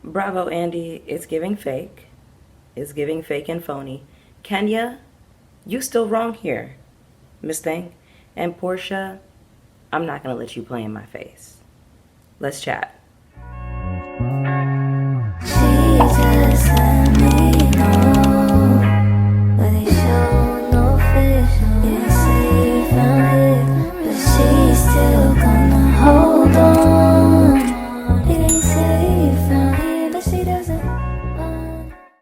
Bravo, Andy. It's giving fake. It's giving fake and phony. Kenya, you still wrong here, Miss Thing. And Porsha, I'm not going to let you play in my face. Let's chat.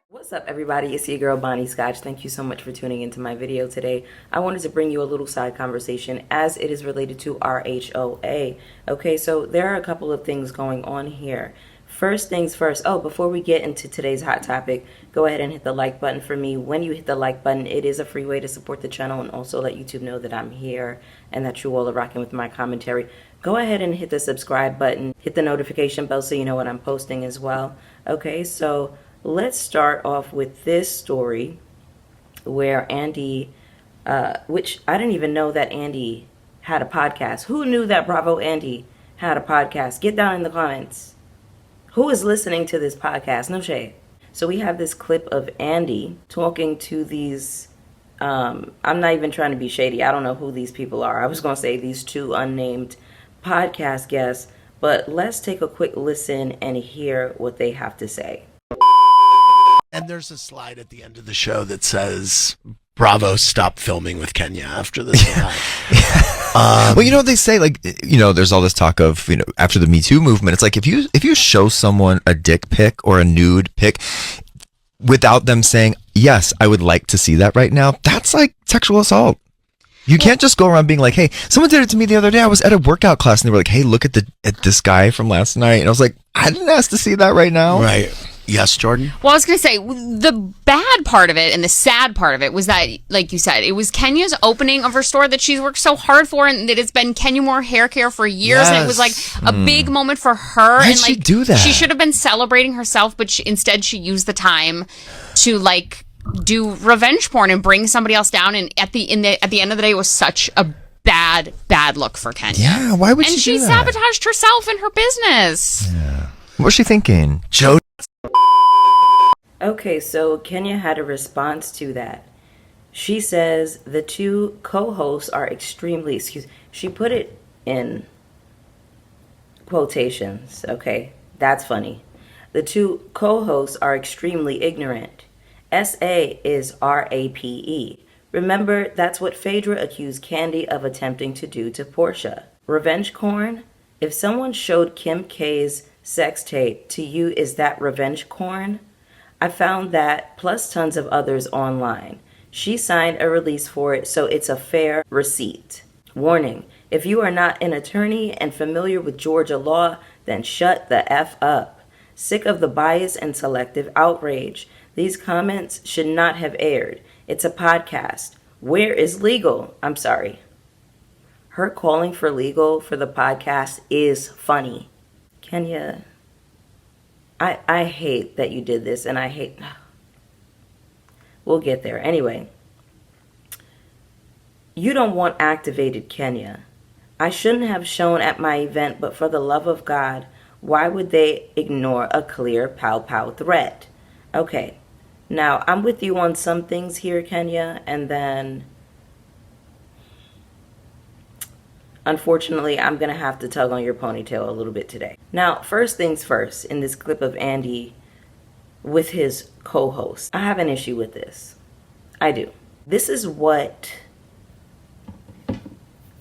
What's up, everybody? It's your girl Bonnie Scotch. Thank you so much for tuning into my video today. I wanted to bring you a little side conversation as it is related to RHOA. Okay, so there are a couple of things going on here. First things first. Oh, before we get into today's hot topic, go ahead and hit the like button for me. When you hit the like button, it is a free way to support the channel and also let YouTube know that I'm here and that you all are rocking with my commentary. Go ahead and hit the subscribe button. Hit the notification bell so you know what I'm posting as well. Okay, so let's start off with this story where Andy, which I didn't even know that Andy had a podcast. Who knew that Bravo Andy had a podcast? Get down in the comments. Who is listening to this podcast? No shade. So we have this clip of Andy talking to these, I'm not even trying to be shady. I don't know who these people are. I was going to say these two unnamed podcast guests, but let's take a quick listen and hear what they have to say. And there's a slide at the end of the show that says, Bravo, stop filming with Kenya after this event. Well, you know, they say, like, you know, there's all this talk of, you know, after the Me Too movement, it's like if you show someone a dick pic or a nude pic without them saying, yes, I would like to see that right now, that's like sexual assault. You can't just go around being like, hey, someone did it to me the other day. I was at a workout class and they were like, hey, look at this guy from last night. And I was like, I didn't ask to see that right now. Right. Yes, Jordan? Well, I was going to say, the bad part of it and the sad part of it was that, like you said, it was Kenya's opening of her store that she's worked so hard for, and that it's been Kenya Moore hair care for years, and it was like a big moment for her. Why and did like she do that? She should have been celebrating herself, but instead she used the time to like do revenge porn and bring somebody else down. And at the end of the day, it was such a bad look for Kenya. Yeah, why would and she do that? And she sabotaged herself and her business. Yeah. What was she thinking? Joe. Okay, so Kenya had a response to that. She says the two co-hosts are extremely, she put it in quotations, okay? That's funny. The two co-hosts are extremely ignorant. S.A. is R.A.P.E. Remember, that's what Phaedra accused Candy of attempting to do to Porsha. Revenge corn? If someone showed Kim K's sex tape to you, is that revenge corn? I found that, plus tons of others online. She signed a release for it, so it's a fair receipt. Warning, if you are not an attorney and familiar with Georgia law, then shut the F up. Sick of the bias and selective outrage. These comments should not have aired. It's a podcast. Where is legal? I'm sorry. Her calling for legal for the podcast is funny. Kenya, I hate that you did this, and I hate... We'll get there. Anyway, you don't want activated Kenya. I shouldn't have shown at my event, but for the love of God, why would they ignore a clear pow-pow threat? Okay, now I'm with you on some things here, Kenya, and then... unfortunately, I'm going to have to tug on your ponytail a little bit today. Now, first things first, in this clip of Andy with his co-host, I have an issue with this. I do. This is what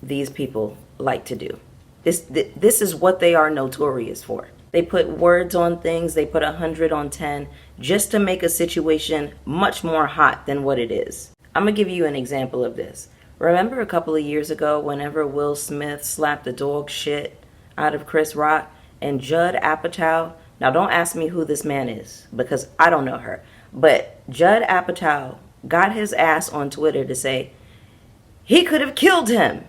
these people like to do. This is what they are notorious for. They put words on things, they put 100 on 10, just to make a situation much more hot than what it is. I'm going to give you an example of this. Remember a couple of years ago whenever Will Smith slapped the dog shit out of Chris Rock and Judd Apatow? Now don't ask me who this man is because I don't know her. But Judd Apatow got his ass on Twitter to say he could have killed him.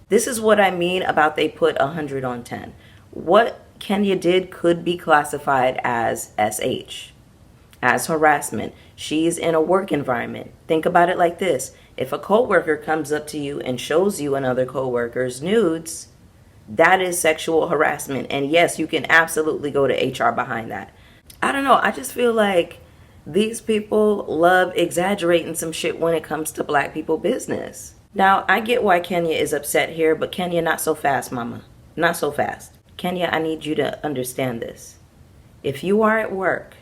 This is what I mean about they put 100 on 10. What Kenya did could be classified as SH, as harassment. She's in a work environment. Think about it like this. If a coworker comes up to you and shows you another coworker's nudes, That is sexual harassment. And yes, you can absolutely go to HR behind that. I don't know. I just feel like these people love exaggerating some shit when it comes to black people business. Now, I get why Kenya is upset here, but Kenya, not so fast, mama. Not so fast. Kenya, I need you to understand this. If you are at work,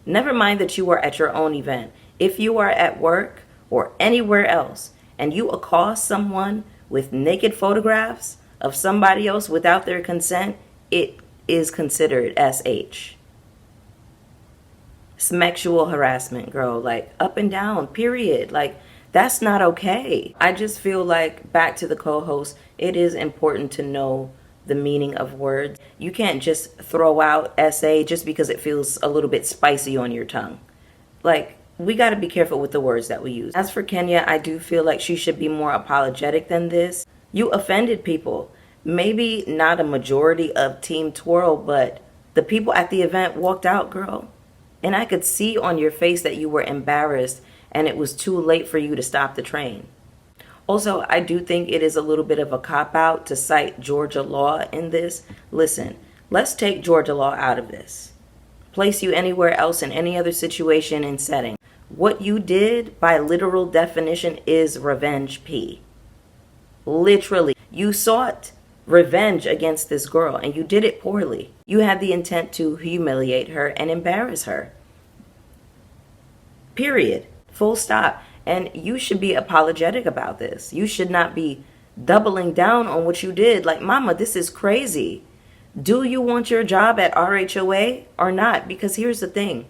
never mind that you are at your own event. If you are at work or anywhere else and you accost someone with naked photographs of somebody else without their consent, it is considered SH. Sexual harassment, girl. Like, up and down, period. Like, that's not okay. I just feel like, back to the co-host, it is important to know the meaning of words. You can't just throw out SA just because it feels a little bit spicy on your tongue. Like, we got to be careful with the words that we use. As for Kenya, I do feel like she should be more apologetic than this. You offended people. Maybe not a majority of Team Twirl, but the people at the event walked out, girl. And I could see on your face that you were embarrassed and it was too late for you to stop the train. Also, I do think it is a little bit of a cop-out to cite Georgia law in this. Listen, let's take Georgia law out of this. Place you anywhere else in any other situation and setting. What you did, by literal definition, is revenge P. Literally. You sought revenge against this girl, and you did it poorly. You had the intent to humiliate her and embarrass her. Period. Full stop. And you should be apologetic about this. You should not be doubling down on what you did. Like, mama, this is crazy. Do you want your job at RHOA or not? Because here's the thing.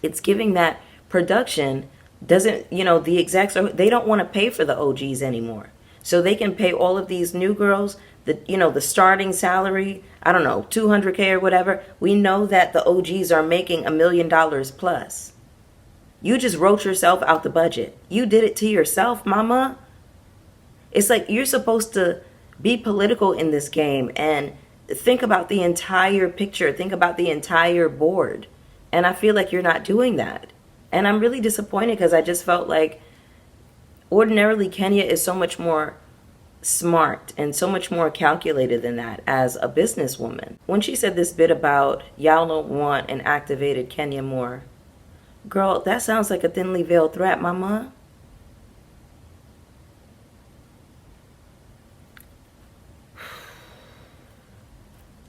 It's giving that production doesn't, the execs, they don't want to pay for the OGs anymore. So they can pay all of these new girls, the starting salary, I don't know, $200K or whatever. We know that the OGs are making $1 million plus. You just wrote yourself out the budget. You did it to yourself, mama. It's like you're supposed to be political in this game and think about the entire picture. Think about the entire board. And I feel like you're not doing that. And I'm really disappointed because I just felt like ordinarily Kenya is so much more smart and so much more calculated than that as a businesswoman. When she said this bit about y'all don't want an activated Kenya more, girl, that sounds like a thinly veiled threat, mama.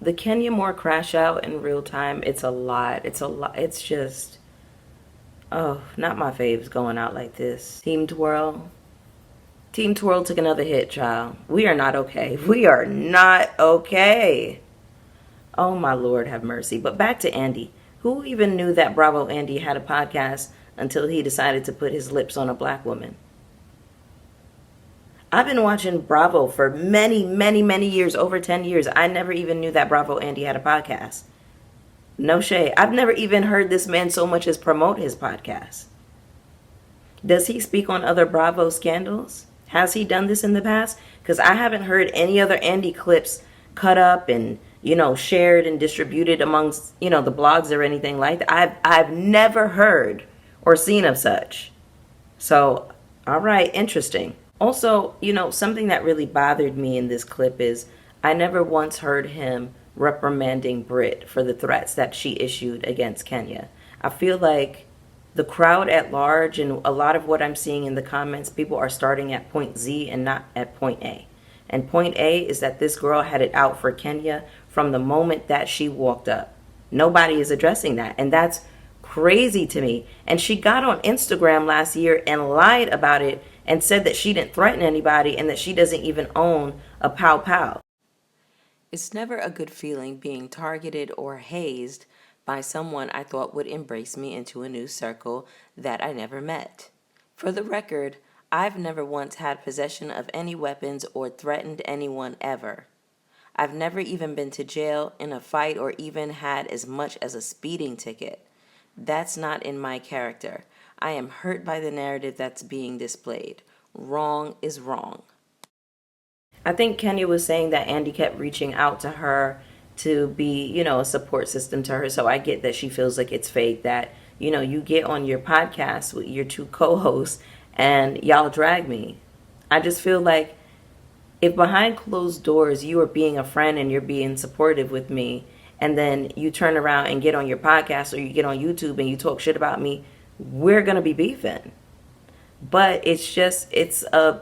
The Kenya Moore crash out in real time, it's a lot. It's just, oh, not my faves going out like this. Team Twirl took another hit, child. We are not okay. We are not okay. Oh, my Lord, have mercy. But back to Andy. Who even knew that Bravo Andy had a podcast until he decided to put his lips on a black woman? I've been watching Bravo for many, many, many years, over 10 years. I never even knew that Bravo Andy had a podcast. No shade. I've never even heard this man so much as promote his podcast. Does he speak on other Bravo scandals? Has he done this in the past? Because I haven't heard any other Andy clips cut up and, shared and distributed amongst, the blogs or anything like that. I've never heard or seen of such. So, all right, interesting. Also, something that really bothered me in this clip is I never once heard him reprimanding Britt for the threats that she issued against Kenya. I feel like the crowd at large and a lot of what I'm seeing in the comments, people are starting at point Z and not at point A. And point A is that this girl had it out for Kenya from the moment that she walked up. Nobody is addressing that. And that's crazy to me. And she got on Instagram last year and lied about it and said that she didn't threaten anybody and that she doesn't even own a pow pow. It's never a good feeling being targeted or hazed by someone I thought would embrace me into a new circle that I never met. For the record, I've never once had possession of any weapons or threatened anyone ever. I've never even been to jail, in a fight, or even had as much as a speeding ticket. That's not in my character. I am hurt by the narrative that's being displayed. Wrong is wrong. I think Kenya was saying that Andy kept reaching out to her to be, a support system to her. So I get that she feels like it's fake, that, you get on your podcast with your two co-hosts and y'all drag me. I just feel like If behind closed doors you are being a friend and you're being supportive with me, and then you turn around and get on your podcast or you get on YouTube and you talk shit about me, we're gonna be beefing. But it's just a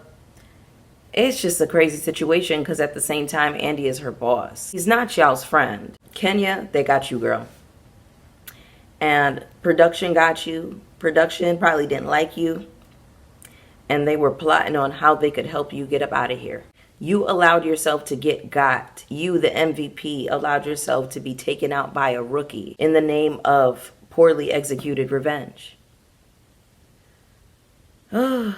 crazy situation because at the same time, Andy is her boss. He's not y'all's friend. Kenya, they got you, girl. And production got you. Production probably didn't like you. And they were plotting on how they could help you get up out of here. You allowed yourself to get got. You, the MVP, allowed yourself to be taken out by a rookie in the name of poorly executed revenge. And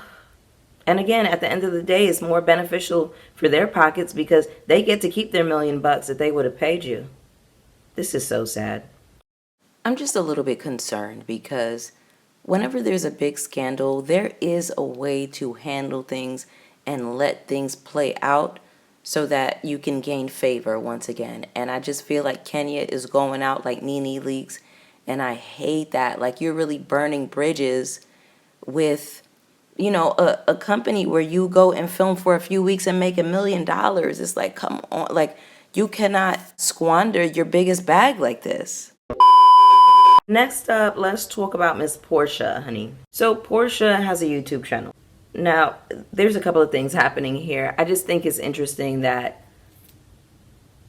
again, at the end of the day, it's more beneficial for their pockets because they get to keep their $1 million that they would have paid you. This is so sad. I'm just a little bit concerned because whenever there's a big scandal, there is a way to handle things and let things play out so that you can gain favor once again. And I just feel like Kenya is going out like Nene Leakes, and I hate that. Like, you're really burning bridges with, you know, a company where you go and film for a few weeks and make $1 million. It's like, come on, like, you cannot squander your biggest bag like this. Next up, let's talk about Miss Porsha, honey. So Porsha has a YouTube channel. Now, there's a couple of things happening here. I just think it's interesting that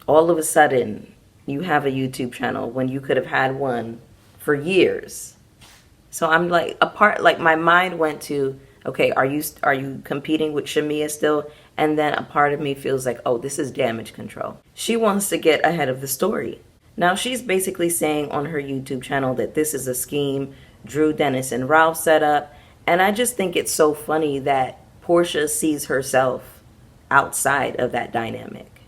all of a sudden you have a YouTube channel when you could have had one for years. So I'm like, my mind went to, okay, are you competing with Shamia still? And then a part of me feels like, oh, this is damage control. She wants to get ahead of the story. Now, she's basically saying on her YouTube channel that this is a scheme Drew, Dennis, and Ralph set up. And I just think it's so funny that Porsha sees herself outside of that dynamic.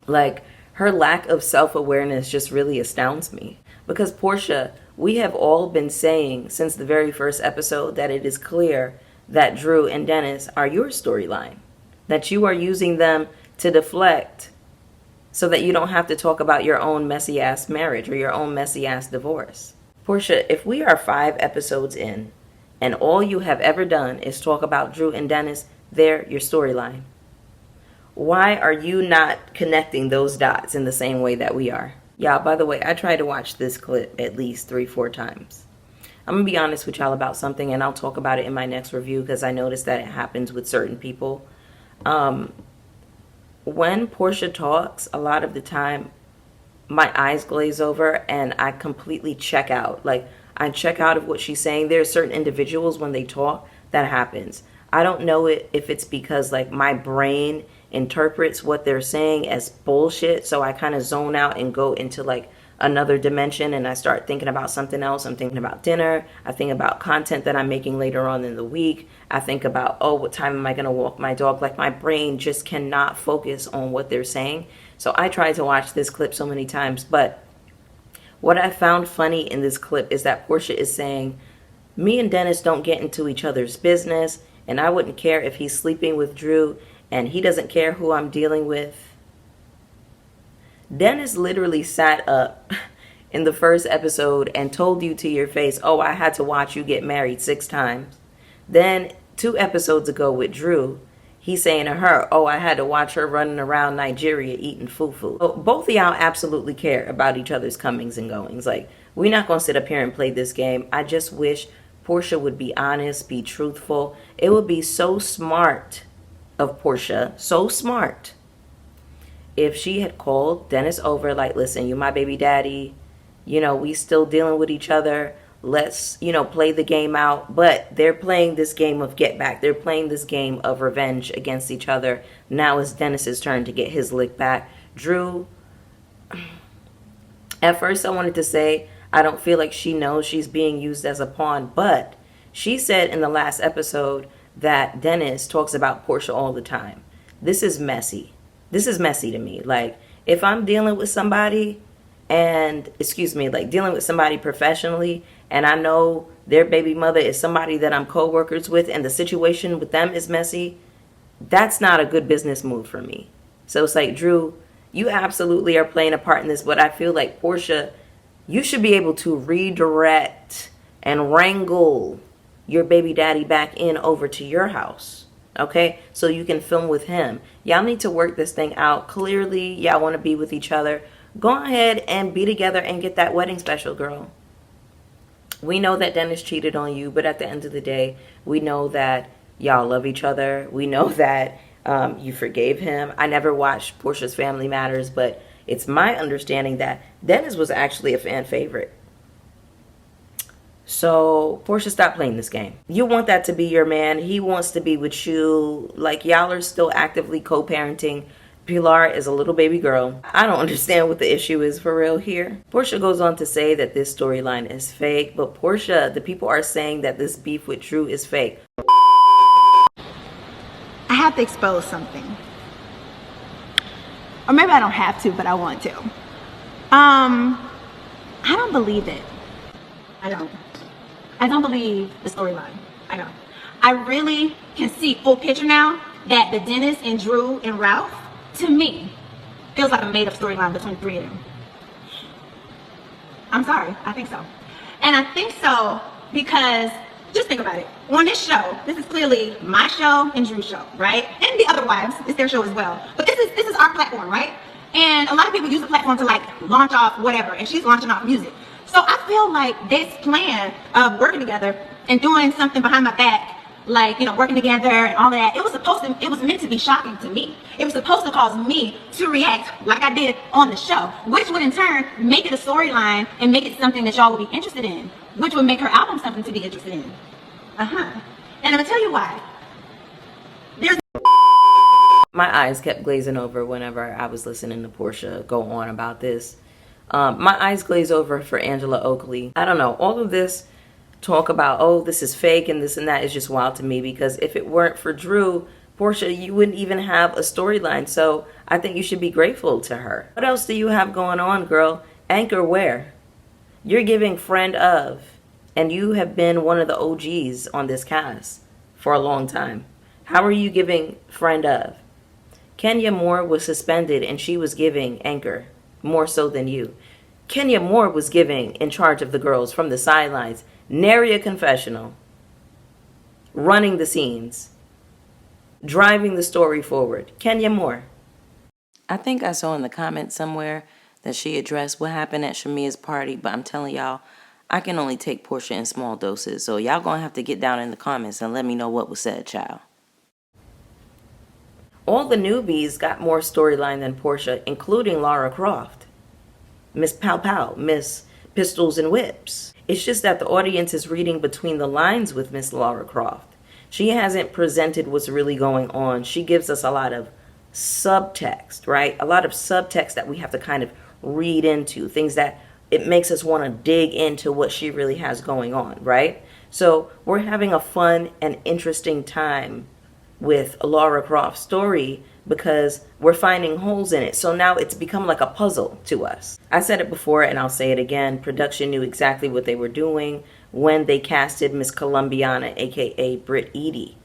Like, her lack of self-awareness just really astounds me. Because Porsha, we have all been saying since the very first episode that it is clear that Drew and Dennis are your storyline. That you are using them to deflect so that you don't have to talk about your own messy-ass marriage or your own messy-ass divorce. Porsha, if we are 5 episodes in, and all you have ever done is talk about Drew and Dennis, they're your storyline. Why are you not connecting those dots in the same way that we are? Y'all, by the way, I tried to watch this clip at least 3-4 times. I'm going to be honest with y'all about something, and I'll talk about it in my next review because I noticed that it happens with certain people. When Porsha talks, a lot of the time, my eyes glaze over and I completely check out. Like, I check out of what she's saying. There are certain individuals when they talk that happens. I don't know if it's because like my brain interprets what they're saying as bullshit, so I kind of zone out and go into like another dimension and I start thinking about something else. I'm thinking about dinner. I think about content that I'm making later on in the week. I think about, oh, what time am I going to walk my dog? Like, my brain just cannot focus on what they're saying. So I tried to watch this clip so many times, but what I found funny in this clip is that Porsha is saying, me and Dennis don't get into each other's business, and I wouldn't care if he's sleeping with Drew, and he doesn't care who I'm dealing with. Dennis literally sat up in the first episode and told you to your face, oh, I had to watch you get married 6 times. Then 2 episodes ago with Drew, he's saying to her, oh, I had to watch her running around Nigeria eating fufu. So both of y'all absolutely care about each other's comings and goings. Like, we're not going to sit up here and play this game. I just wish Porsha would be honest, be truthful. It would be so smart of Porsha, so smart, if she had called Dennis over, like, listen, you my baby daddy. You know, we still dealing with each other. Let's, you know, play the game out. But they're playing this game of get back. They're playing this game of revenge against each other. Now it's Dennis's turn to get his lick back. Drew, at first I wanted to say, I don't feel like she knows she's being used as a pawn. But she said in the last episode that Dennis talks about Porsha all the time. This is messy. This is messy to me. Like, if I'm dealing with somebody and, dealing with somebody professionally, and I know their baby mother is somebody that I'm co-workers with, and the situation with them is messy, that's not a good business move for me. So it's like, Drew, you absolutely are playing a part in this, but I feel like, Porsha, you should be able to redirect and wrangle your baby daddy back in over to your house. Okay, so you can film with him. Y'all need to work this thing out. Clearly, y'all want to be with each other. Go ahead and be together and get that wedding special, girl. We know that Dennis cheated on you, but at the end of the day, we know that y'all love each other. We know that you forgave him. I never watched Porsha's Family Matters, but it's my understanding that Dennis was actually a fan favorite. So, Porsha, stop playing this game. You want that to be your man. He wants to be with you. Like, y'all are still actively co-parenting. Pilar is a little baby girl. I don't understand what the issue is for real here. Porsha goes on to say that this storyline is fake. But Porsha, the people are saying that this beef with Drew is fake. I have to expose something. Or maybe I don't have to, but I want to. I don't believe it. I don't believe the storyline. I don't. I really can see full picture now that the Dennis and Drew and Ralph, to me, feels like a made up storyline between the three of them. I'm sorry, I think so. And I think so because, just think about it. On this show, this is clearly my show and Drew's show, right? And the other wives, it's their show as well. But this is our platform, right? And a lot of people use the platform to like launch off whatever, and she's launching off music. So I feel like this plan of working together and doing something behind my back, like, you know, working together and all that, it was meant to be shocking to me. It was supposed to cause me to react like I did on the show, which would in turn make it a storyline and make it something that y'all would be interested in, which would make her album something to be interested in. And I'm gonna tell you why. My eyes kept glazing over whenever I was listening to Porsha go on about this. My eyes glaze over for Angela Oakley. I don't know. All of this talk about, oh, this is fake and this and that is just wild to me, because if it weren't for Drew, Porsha, you wouldn't even have a storyline. So I think you should be grateful to her. What else do you have going on, girl? Anchor where? You're giving friend of, and you have been one of the OGs on this cast for a long time. How are you giving friend of? Kenya Moore was suspended and she was giving anchor more so than you. Kenya Moore was giving in charge of the girls from the sidelines, nary a confessional, running the scenes, driving the story forward. Kenya Moore. I think I saw in the comments somewhere that she addressed what happened at Shamia's party, but I'm telling y'all, I can only take Porsha in small doses, so y'all gonna have to get down in the comments and let me know what was said, child. All the newbies got more storyline than Porsha, including Lara Croft, Miss Pow Pow, Miss Pistols and Whips. It's just that the audience is reading between the lines with Miss Lara Croft. She hasn't presented what's really going on. She gives us a lot of subtext, right? A lot of subtext that we have to kind of read into, things that it makes us want to dig into what she really has going on, right? So we're having a fun and interesting time with Lara Croft's story because we're finding holes in it. So now it's become like a puzzle to us. I said it before and I'll say it again. Production knew exactly what they were doing when they casted Miss Colombiana, aka Britt Eady.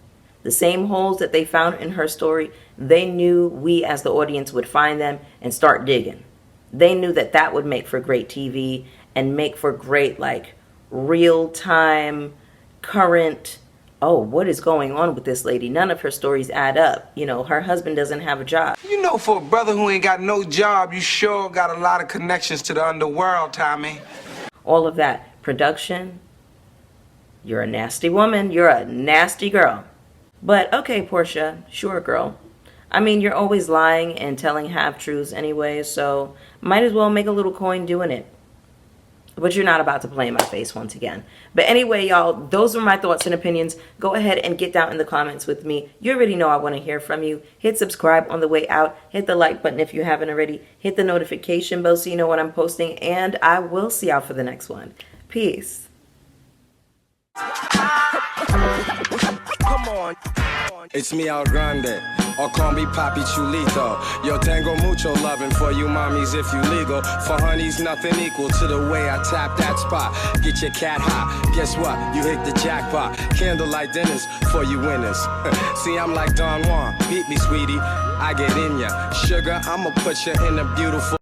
The same holes that they found in her story, they knew we as the audience would find them and start digging. They knew that that would make for great TV and make for great, like, real-time, current, oh, what is going on with this lady? None of her stories add up. You know, her husband doesn't have a job. You know, for a brother who ain't got no job, you sure got a lot of connections to the underworld, Tommy. All of that. Production, you're a nasty woman. You're a nasty girl. But, okay, Porsha, sure, girl. I mean, you're always lying and telling half-truths anyway, so might as well make a little coin doing it. But you're not about to play in my face once again. But anyway, y'all, those are my thoughts and opinions. Go ahead and get down in the comments with me. You already know I want to hear from you. Hit subscribe on the way out. Hit the like button if you haven't already. Hit the notification bell so you know when I'm posting. And I will see y'all for the next one. Peace. Come on. It's me, Al Grande. Or call me Papi Chulito. Yo tengo mucho loving for you mommies if you legal. For honeys, nothing equal to the way I tap that spot. Get your cat hot. Guess what? You hit the jackpot. Candlelight dinners for you winners. See, I'm like Don Juan. Beat me, sweetie. I get in ya. Sugar, I'ma put you in a beautiful